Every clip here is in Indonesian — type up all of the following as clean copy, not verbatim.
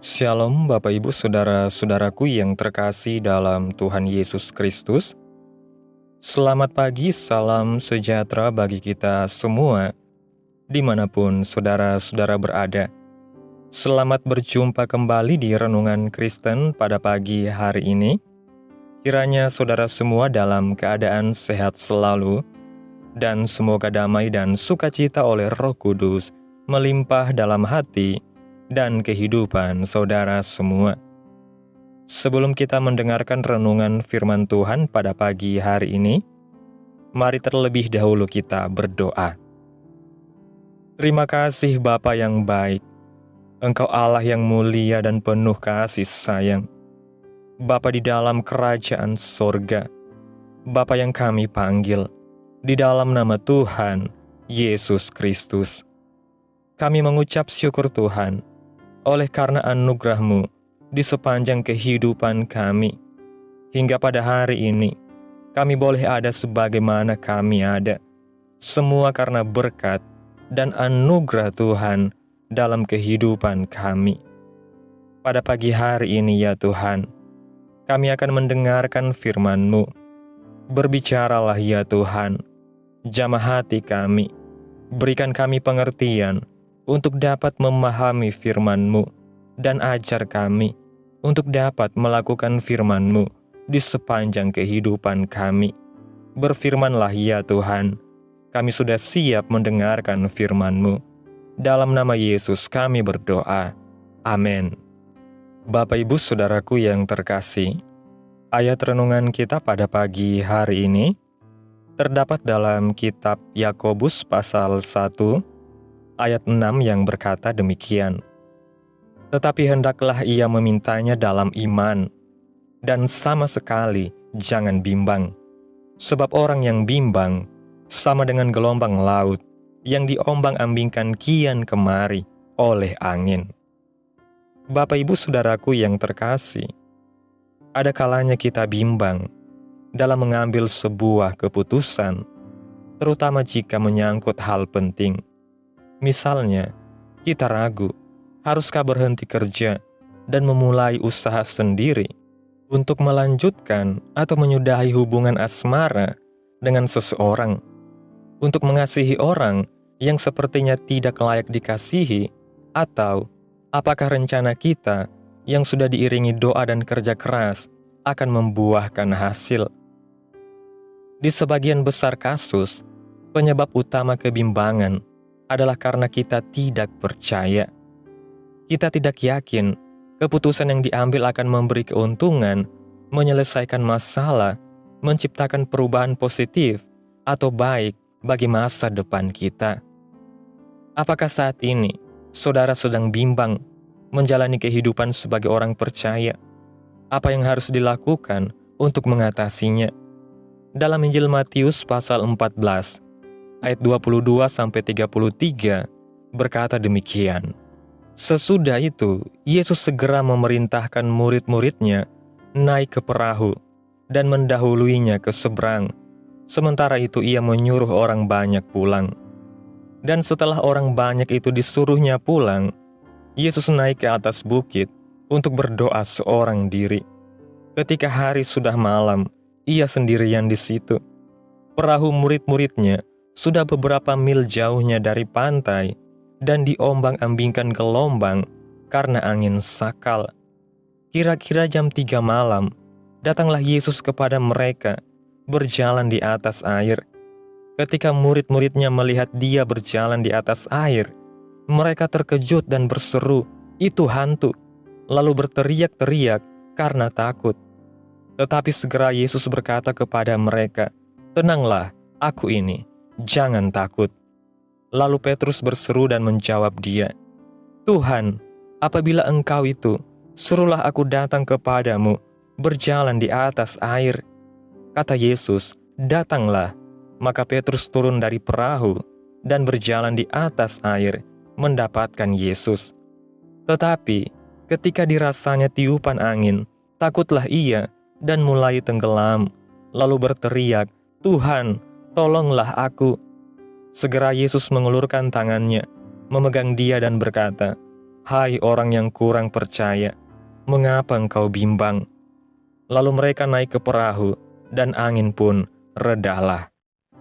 Shalom Bapak Ibu Saudara-saudaraku yang terkasih dalam Tuhan Yesus Kristus. Selamat pagi, salam sejahtera bagi kita semua, dimanapun saudara-saudara berada. Selamat berjumpa kembali di Renungan Kristen pada pagi hari ini. Kiranya saudara semua dalam keadaan sehat selalu, dan semoga damai dan sukacita oleh Roh Kudus melimpah dalam hati dan kehidupan saudara semua. Sebelum kita mendengarkan renungan firman Tuhan pada pagi hari ini, mari terlebih dahulu kita berdoa. Terima kasih Bapa yang baik, Engkau Allah yang mulia dan penuh kasih sayang. Bapa di dalam kerajaan sorga, Bapa yang kami panggil, di dalam nama Tuhan Yesus Kristus. Kami mengucap syukur Tuhan, oleh karena anugerah-Mu di sepanjang kehidupan kami. Hingga pada hari ini, kami boleh ada sebagaimana kami ada. Semua karena berkat dan anugerah Tuhan dalam kehidupan kami. Pada pagi hari ini ya Tuhan, kami akan mendengarkan firman-Mu. Berbicaralah ya Tuhan, jamah hati kami. Berikan kami pengertian untuk dapat memahami firman-Mu, dan ajar kami untuk dapat melakukan firman-Mu di sepanjang kehidupan kami. Berfirmanlah ya Tuhan, kami sudah siap mendengarkan firman-Mu. Dalam nama Yesus kami berdoa. Amin. Bapak Ibu Saudaraku yang terkasih, ayat renungan kita pada pagi hari ini terdapat dalam kitab Yakobus pasal 1, ayat 6 yang berkata demikian. Tetapi hendaklah ia memintanya dalam iman, dan sama sekali jangan bimbang. Sebab orang yang bimbang sama dengan gelombang laut yang diombang-ambingkan kian kemari oleh angin. Bapak Ibu Saudaraku yang terkasih, ada kalanya kita bimbang dalam mengambil sebuah keputusan, terutama jika menyangkut hal penting. Misalnya, kita ragu, haruskah berhenti kerja dan memulai usaha sendiri untuk melanjutkan atau menyudahi hubungan asmara dengan seseorang, untuk mengasihi orang yang sepertinya tidak layak dikasihi, atau apakah rencana kita yang sudah diiringi doa dan kerja keras akan membuahkan hasil. Di sebagian besar kasus, penyebab utama kebimbangan adalah karena kita tidak percaya. Kita tidak yakin keputusan yang diambil akan memberi keuntungan, menyelesaikan masalah, menciptakan perubahan positif, atau baik bagi masa depan kita. Apakah saat ini saudara sedang bimbang menjalani kehidupan sebagai orang percaya? Apa yang harus dilakukan untuk mengatasinya? Dalam Injil Matius pasal 14, ayat 22-33 berkata demikian. Sesudah itu, Yesus segera memerintahkan murid-muridnya naik ke perahu dan mendahuluinya ke seberang. Sementara itu ia menyuruh orang banyak pulang. Dan setelah orang banyak itu disuruhnya pulang, Yesus naik ke atas bukit untuk berdoa seorang diri. Ketika hari sudah malam, ia sendirian di situ. Perahu murid-muridnya sudah beberapa mil jauhnya dari pantai dan diombang-ambingkan gelombang karena angin sakal. Kira-kira jam 3 malam, datanglah Yesus kepada mereka berjalan di atas air. Ketika murid-muridnya melihat dia berjalan di atas air, mereka terkejut dan berseru, "Itu hantu!" lalu berteriak-teriak karena takut. Tetapi segera Yesus berkata kepada mereka, "Tenanglah, aku ini. Jangan takut." Lalu Petrus berseru dan menjawab dia, "Tuhan, apabila Engkau itu, suruhlah aku datang kepadamu, berjalan di atas air." Kata Yesus, "Datanglah." Maka Petrus turun dari perahu dan berjalan di atas air, mendapatkan Yesus. Tetapi ketika dirasanya tiupan angin, takutlah ia dan mulai tenggelam, lalu berteriak, "Tuhan, tolonglah aku." Segera Yesus mengulurkan tangannya, memegang dia dan berkata, "Hai orang yang kurang percaya, mengapa engkau bimbang?" Lalu mereka naik ke perahu, dan angin pun redalah.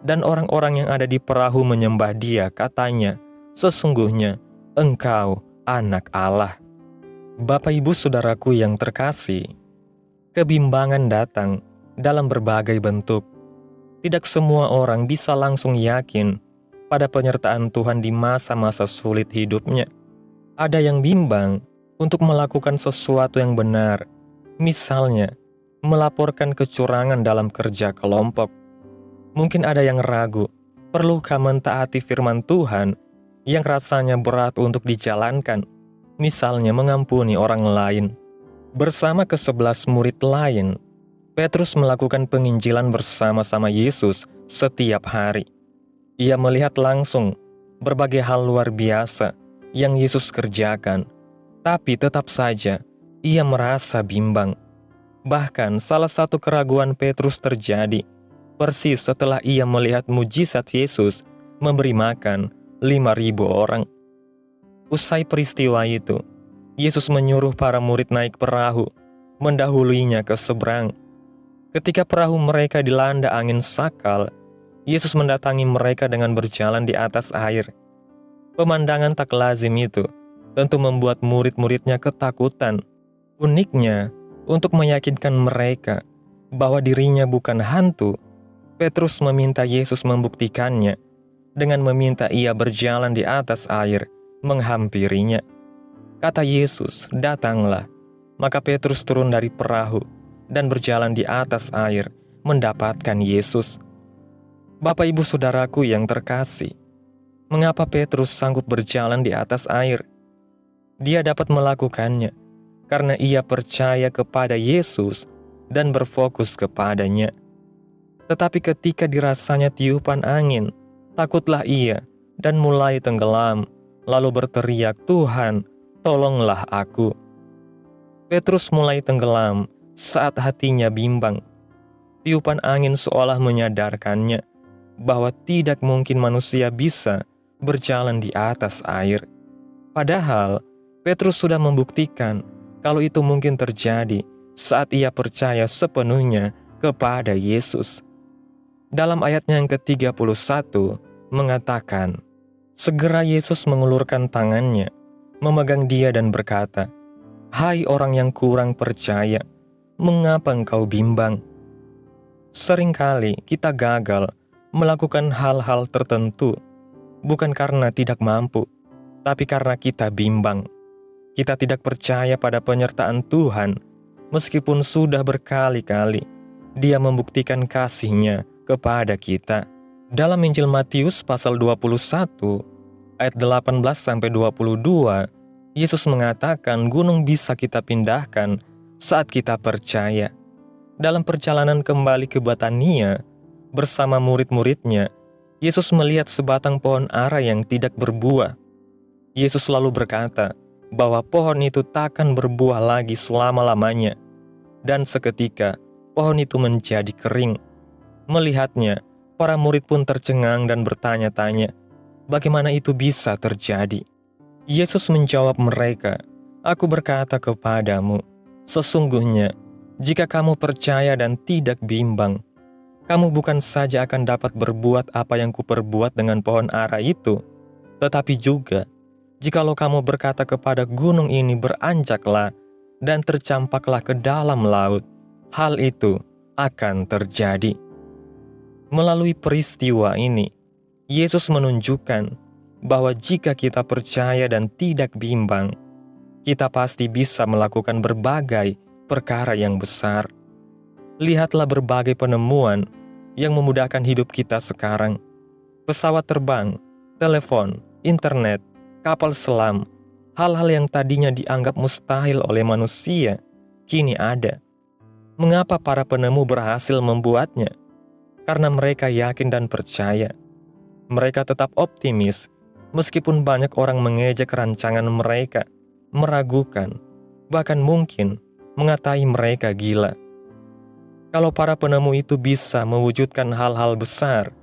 Dan orang-orang yang ada di perahu menyembah Dia, katanya, "Sesungguhnya Engkau Anak Allah." Bapak Ibu Saudaraku yang terkasih, kebimbangan datang dalam berbagai bentuk. Tidak semua orang bisa langsung yakin pada penyertaan Tuhan di masa-masa sulit hidupnya. Ada yang bimbang untuk melakukan sesuatu yang benar, misalnya melaporkan kecurangan dalam kerja kelompok. Mungkin ada yang ragu, perlukah mentaati firman Tuhan yang rasanya berat untuk dijalankan, misalnya mengampuni orang lain. Bersama ke-11 murid lain, Petrus melakukan penginjilan bersama-sama Yesus setiap hari. Ia melihat langsung berbagai hal luar biasa yang Yesus kerjakan, tapi tetap saja ia merasa bimbang. Bahkan salah satu keraguan Petrus terjadi persis setelah ia melihat mujizat Yesus memberi makan 5.000 orang. Usai peristiwa itu, Yesus menyuruh para murid naik perahu, mendahuluinya ke seberang. Ketika perahu mereka dilanda angin sakal, Yesus mendatangi mereka dengan berjalan di atas air. Pemandangan tak lazim itu tentu membuat murid-muridnya ketakutan. Uniknya, untuk meyakinkan mereka bahwa dirinya bukan hantu, Petrus meminta Yesus membuktikannya dengan meminta ia berjalan di atas air menghampirinya. Kata Yesus, "Datanglah." Maka Petrus turun dari perahu dan berjalan di atas air mendapatkan Yesus. Bapak Ibu Saudaraku yang terkasih, mengapa Petrus sanggup berjalan di atas air? Dia dapat melakukannya karena ia percaya kepada Yesus dan berfokus kepadanya. Tetapi ketika dirasanya tiupan angin, takutlah ia dan mulai tenggelam, lalu berteriak, "Tuhan, tolonglah aku." Petrus mulai tenggelam saat hatinya bimbang. Tiupan angin seolah menyadarkannya bahwa tidak mungkin manusia bisa berjalan di atas air. Padahal Petrus sudah membuktikan kalau itu mungkin terjadi saat ia percaya sepenuhnya kepada Yesus. Dalam ayatnya yang ke-31 mengatakan, segera Yesus mengulurkan tangannya, memegang dia dan berkata, "Hai orang yang kurang percaya, mengapa engkau bimbang?" Seringkali kita gagal melakukan hal-hal tertentu, bukan karena tidak mampu, tapi karena kita bimbang. Kita tidak percaya pada penyertaan Tuhan, meskipun sudah berkali-kali Dia membuktikan kasih-Nya kepada kita. Dalam Injil Matius pasal 21, ayat 18-22, Yesus mengatakan gunung bisa kita pindahkan saat kita percaya. Dalam perjalanan kembali ke Betania, bersama murid-muridnya, Yesus melihat sebatang pohon ara yang tidak berbuah. Yesus lalu berkata bahwa pohon itu takkan berbuah lagi selama-lamanya. Dan seketika, pohon itu menjadi kering. Melihatnya, para murid pun tercengang dan bertanya-tanya, bagaimana itu bisa terjadi? Yesus menjawab mereka, "Aku berkata kepadamu, sesungguhnya, jika kamu percaya dan tidak bimbang, kamu bukan saja akan dapat berbuat apa yang kuperbuat dengan pohon ara itu, tetapi juga, jikalau kamu berkata kepada gunung ini beranjaklah dan tercampaklah ke dalam laut, hal itu akan terjadi." Melalui peristiwa ini, Yesus menunjukkan bahwa jika kita percaya dan tidak bimbang, kita pasti bisa melakukan berbagai perkara yang besar. Lihatlah berbagai penemuan yang memudahkan hidup kita sekarang. Pesawat terbang, telepon, internet, kapal selam, hal-hal yang tadinya dianggap mustahil oleh manusia, kini ada. Mengapa para penemu berhasil membuatnya? Karena mereka yakin dan percaya. Mereka tetap optimis, meskipun banyak orang mengejek rancangan mereka, meragukan, bahkan mungkin mengatai mereka gila. Kalau para penemu itu bisa mewujudkan hal-hal besar,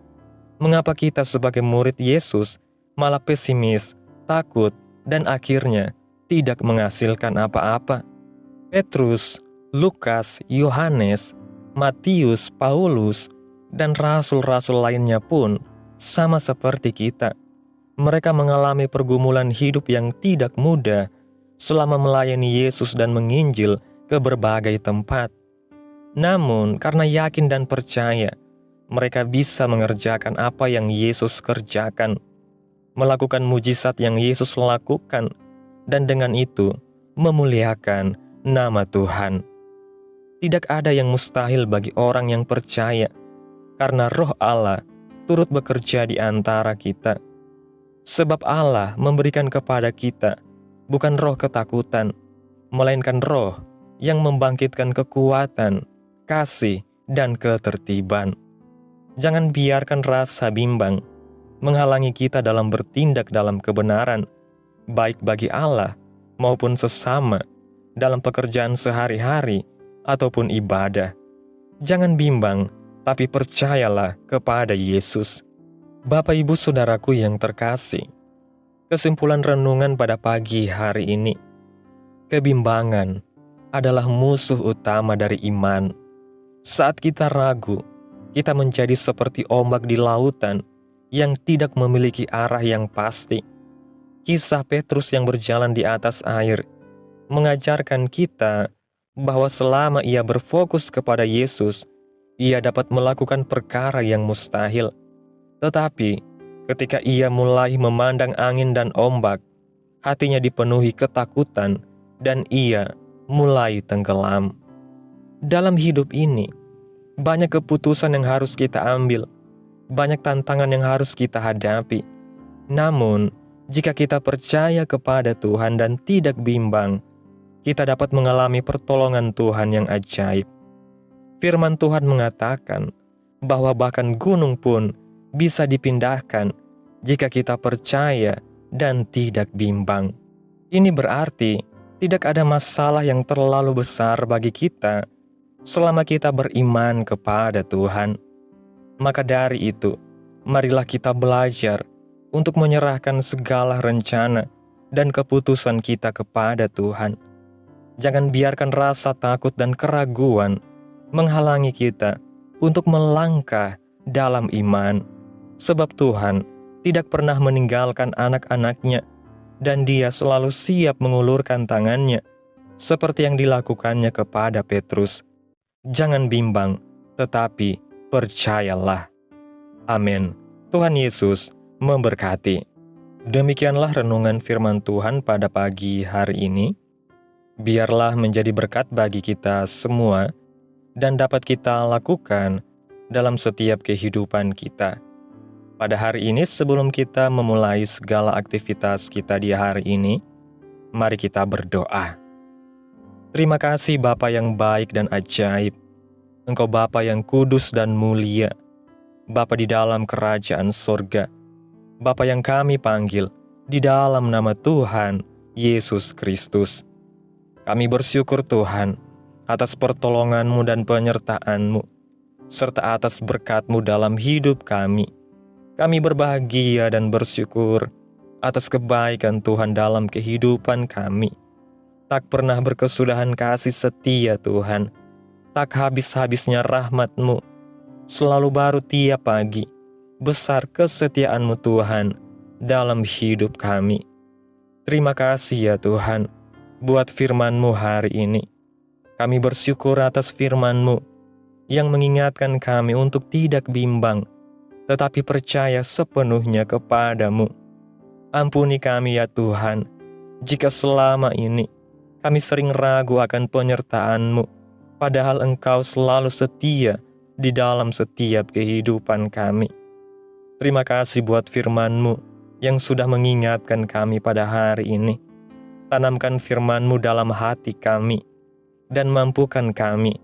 mengapa kita sebagai murid Yesus malah pesimis, takut, dan akhirnya tidak menghasilkan apa-apa. Petrus, Lukas, Yohanes, Matius, Paulus, dan rasul-rasul lainnya pun sama seperti kita. Mereka mengalami pergumulan hidup yang tidak mudah selama melayani Yesus dan menginjil ke berbagai tempat. Namun, karena yakin dan percaya, mereka bisa mengerjakan apa yang Yesus kerjakan, melakukan mujizat yang Yesus lakukan, dan dengan itu memuliakan nama Tuhan. Tidak ada yang mustahil bagi orang yang percaya, karena Roh Allah turut bekerja di antara kita. Sebab Allah memberikan kepada kita bukan roh ketakutan, melainkan roh yang membangkitkan kekuatan, kasih, dan ketertiban. Jangan biarkan rasa bimbang menghalangi kita dalam bertindak dalam kebenaran, baik bagi Allah maupun sesama, dalam pekerjaan sehari-hari ataupun ibadah. Jangan bimbang, tapi percayalah kepada Yesus. Bapak Ibu Saudaraku yang terkasih, kesimpulan renungan pada pagi hari ini, kebimbangan adalah musuh utama dari iman. Saat kita ragu, kita menjadi seperti ombak di lautan yang tidak memiliki arah yang pasti. Kisah Petrus yang berjalan di atas air mengajarkan kita bahwa selama ia berfokus kepada Yesus, ia dapat melakukan perkara yang mustahil. Tetapi ketika ia mulai memandang angin dan ombak, hatinya dipenuhi ketakutan dan ia mulai tenggelam. Dalam hidup ini, banyak keputusan yang harus kita ambil, banyak tantangan yang harus kita hadapi. Namun, jika kita percaya kepada Tuhan dan tidak bimbang, kita dapat mengalami pertolongan Tuhan yang ajaib. Firman Tuhan mengatakan bahwa bahkan gunung pun bisa dipindahkan jika kita percaya dan tidak bimbang. Ini berarti tidak ada masalah yang terlalu besar bagi kita selama kita beriman kepada Tuhan. Maka dari itu, marilah kita belajar untuk menyerahkan segala rencana dan keputusan kita kepada Tuhan. Jangan biarkan rasa takut dan keraguan menghalangi kita untuk melangkah dalam iman. Sebab Tuhan tidak pernah meninggalkan anak-anaknya, dan Dia selalu siap mengulurkan tangannya, seperti yang dilakukannya kepada Petrus. Jangan bimbang, tetapi percayalah. Amin. Tuhan Yesus memberkati. Demikianlah renungan firman Tuhan pada pagi hari ini. Biarlah menjadi berkat bagi kita semua dan dapat kita lakukan dalam setiap kehidupan kita. Pada hari ini, sebelum kita memulai segala aktivitas kita di hari ini, mari kita berdoa. Terima kasih Bapa yang baik dan ajaib. Engkau Bapa yang kudus dan mulia. Bapa di dalam kerajaan sorga. Bapa yang kami panggil di dalam nama Tuhan Yesus Kristus. Kami bersyukur Tuhan atas pertolongan-Mu dan penyertaan-Mu, serta atas berkat-Mu dalam hidup kami. Kami berbahagia dan bersyukur atas kebaikan Tuhan dalam kehidupan kami. Tak pernah berkesudahan kasih setia Tuhan, tak habis-habisnya rahmat-Mu, selalu baru tiap pagi. Besar kesetiaan-Mu Tuhan dalam hidup kami. Terima kasih ya Tuhan buat firman-Mu hari ini. Kami bersyukur atas firman-Mu yang mengingatkan kami untuk tidak bimbang, tetapi percaya sepenuhnya kepada-Mu. Ampuni kami ya Tuhan, jika selama ini kami sering ragu akan penyertaan-Mu, padahal Engkau selalu setia di dalam setiap kehidupan kami. Terima kasih buat firman-Mu yang sudah mengingatkan kami pada hari ini. Tanamkan firman-Mu dalam hati kami, dan mampukan kami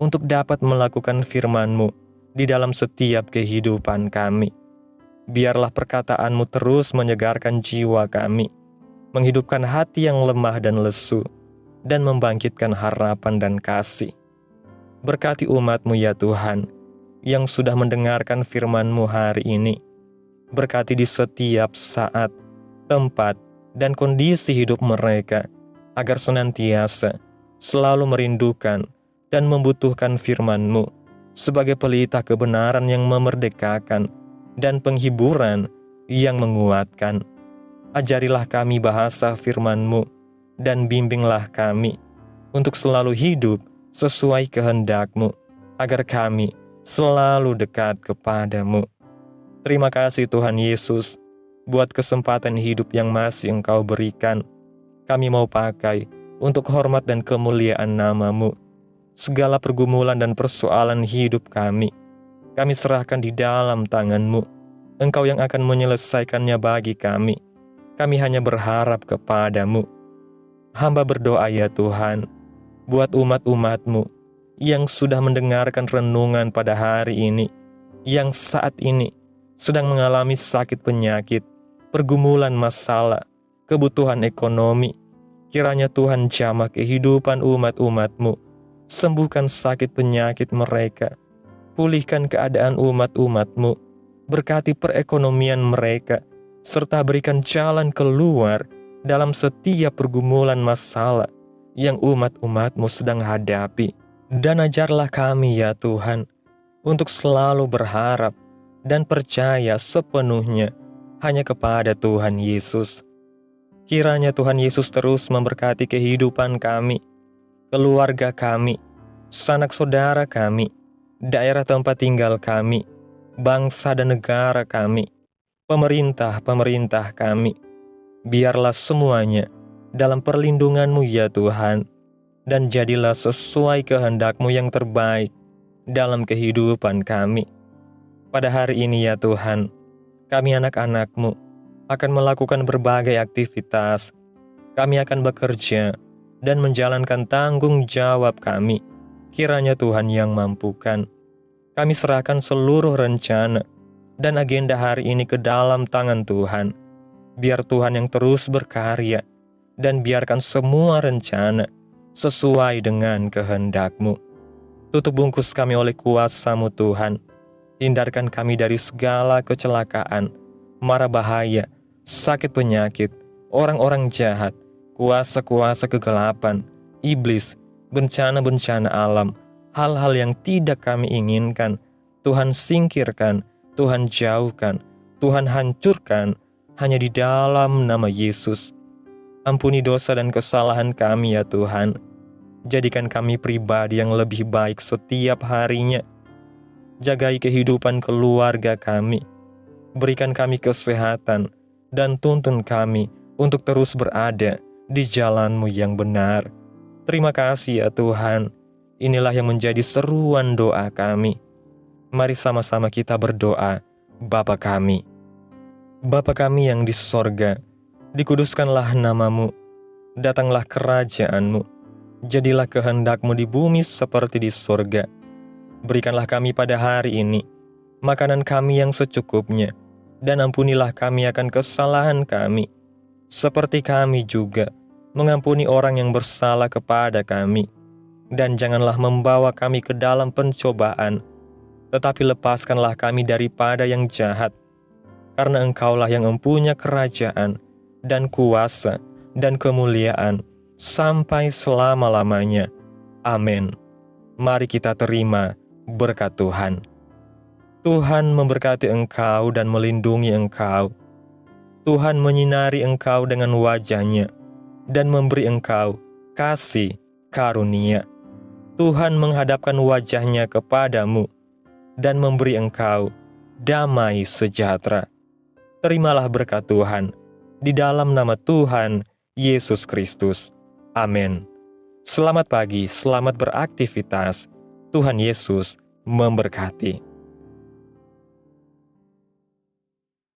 untuk dapat melakukan firman-Mu di dalam setiap kehidupan kami. Biarlah perkataan-Mu terus menyegarkan jiwa kami, menghidupkan hati yang lemah dan lesu, dan membangkitkan harapan dan kasih. Berkati umat-Mu ya Tuhan, yang sudah mendengarkan firman-Mu hari ini. Berkati di setiap saat, tempat, dan kondisi hidup mereka, agar senantiasa selalu merindukan dan membutuhkan firman-Mu sebagai pelita kebenaran yang memerdekakan dan penghiburan yang menguatkan. Ajarilah kami bahasa firman-Mu dan bimbinglah kami untuk selalu hidup sesuai kehendak-Mu, agar kami selalu dekat kepadamu. Terima kasih Tuhan Yesus, buat kesempatan hidup yang masih Engkau berikan. Kami mau pakai untuk hormat dan kemuliaan nama-Mu. Segala pergumulan dan persoalan hidup kami serahkan di dalam tangan-Mu. Engkau yang akan menyelesaikannya bagi kami. Kami hanya berharap kepadamu. Hamba berdoa ya Tuhan, buat umat-umat-Mu yang sudah mendengarkan renungan pada hari ini, yang saat ini sedang mengalami sakit penyakit, pergumulan masalah, kebutuhan ekonomi. Kiranya Tuhan jamah kehidupan umat-umat-Mu, sembuhkan sakit penyakit mereka, pulihkan keadaan umat-umat-Mu, berkati perekonomian mereka, serta berikan jalan keluar dalam setiap pergumulan masalah yang umat-umat-Mu sedang hadapi. Dan ajarlah kami ya Tuhan, untuk selalu berharap dan percaya sepenuhnya hanya kepada Tuhan Yesus. Kiranya Tuhan Yesus terus memberkati kehidupan kami, keluarga kami, sanak saudara kami, daerah tempat tinggal kami, bangsa dan negara kami, pemerintah kami. Biarlah semuanya dalam perlindungan-Mu ya Tuhan, dan jadilah sesuai kehendak-Mu yang terbaik dalam kehidupan kami. Pada hari ini ya Tuhan, kami anak-anak-Mu akan melakukan berbagai aktivitas. Kami akan bekerja dan menjalankan tanggung jawab kami. Kiranya Tuhan yang mampukan. Kami serahkan seluruh rencana dan agenda hari ini ke dalam tangan Tuhan. Biar Tuhan yang terus berkarya, dan biarkan semua rencana sesuai dengan kehendak-Mu. Tutup bungkus kami oleh kuasa-Mu Tuhan. Hindarkan kami dari segala kecelakaan, mara bahaya, sakit penyakit, orang-orang jahat, kuasa-kuasa kegelapan, iblis, bencana-bencana alam, hal-hal yang tidak kami inginkan. Tuhan singkirkan, Tuhan jauhkan, Tuhan hancurkan, hanya di dalam nama Yesus. Ampuni dosa dan kesalahan kami ya Tuhan. Jadikan kami pribadi yang lebih baik setiap harinya. Jagai kehidupan keluarga kami. Berikan kami kesehatan dan tuntun kami untuk terus berada di jalan-Mu yang benar. Terima kasih ya Tuhan. Inilah yang menjadi seruan doa kami. Mari sama-sama kita berdoa. Bapa kami. Bapa kami yang di sorga, dikuduskanlah nama-Mu, datanglah kerajaan-Mu, jadilah kehendak-Mu di bumi seperti di sorga. Berikanlah kami pada hari ini makanan kami yang secukupnya, dan ampunilah kami akan kesalahan kami, seperti kami juga mengampuni orang yang bersalah kepada kami. Dan janganlah membawa kami ke dalam pencobaan, tetapi lepaskanlah kami daripada yang jahat, karena Engkaulah yang mempunyai kerajaan, dan kuasa, dan kemuliaan, sampai selama-lamanya. Amin. Mari kita terima berkat Tuhan. Tuhan memberkati engkau dan melindungi engkau. Tuhan menyinari engkau dengan wajah-Nya, dan memberi engkau kasih karunia. Tuhan menghadapkan wajah-Nya kepadamu, dan memberi engkau damai sejahtera. Terimalah berkat Tuhan, di dalam nama Tuhan Yesus Kristus. Amin. Selamat pagi, selamat beraktivitas. Tuhan Yesus memberkati.